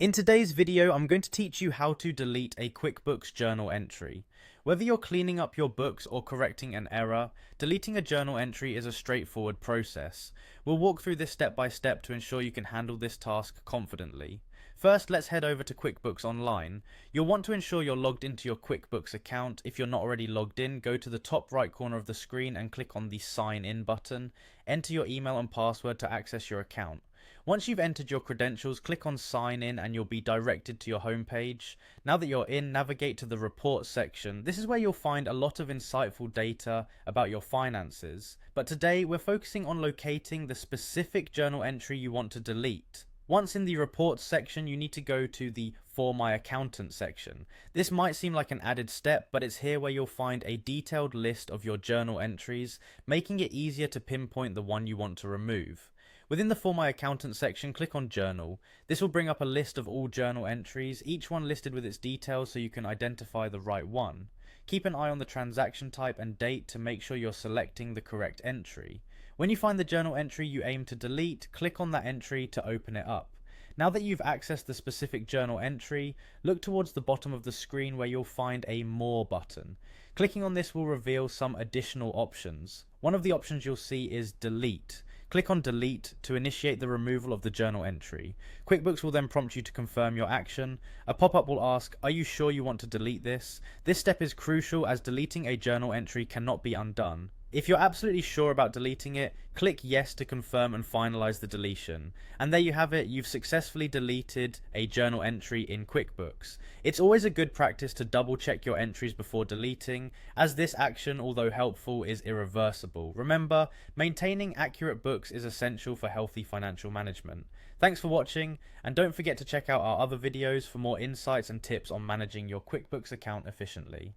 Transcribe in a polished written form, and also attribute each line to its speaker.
Speaker 1: In today's video, I'm going to teach you how to delete a QuickBooks journal entry. Whether you're cleaning up your books or correcting an error, deleting a journal entry is a straightforward process. We'll walk through this step by step to ensure you can handle this task confidently. First, let's head over to QuickBooks Online. You'll want to ensure you're logged into your QuickBooks account. If you're not already logged in, go to the top right corner of the screen and click on the Sign In button. Enter your email and password to access your account. Once you've entered your credentials, click on Sign In and you'll be directed to your home page. Now that you're in, navigate to the Reports section. This is where you'll find a lot of insightful data about your finances. But today, we're focusing on locating the specific journal entry you want to delete. Once in the Reports section, you need to go to the For My Accountant section. This might seem like an added step, but it's here where you'll find a detailed list of your journal entries, making it easier to pinpoint the one you want to remove. Within the For My Accountant section, click on Journal. This will bring up a list of all journal entries, each one listed with its details so you can identify the right one. Keep an eye on the transaction type and date to make sure you're selecting the correct entry. When you find the journal entry you aim to delete, click on that entry to open it up. Now that you've accessed the specific journal entry, look towards the bottom of the screen where you'll find a More button. Clicking on this will reveal some additional options. One of the options you'll see is Delete. Click on Delete to initiate the removal of the journal entry. QuickBooks will then prompt you to confirm your action. A pop-up will ask, "Are you sure you want to delete this?" This step is crucial as deleting a journal entry cannot be undone. If you're absolutely sure about deleting it, click Yes to confirm and finalize the deletion. And there you have it, you've successfully deleted a journal entry in QuickBooks. It's always a good practice to double check your entries before deleting, as this action, although helpful, is irreversible. Remember, maintaining accurate books is essential for healthy financial management. Thanks for watching, and don't forget to check out our other videos for more insights and tips on managing your QuickBooks account efficiently.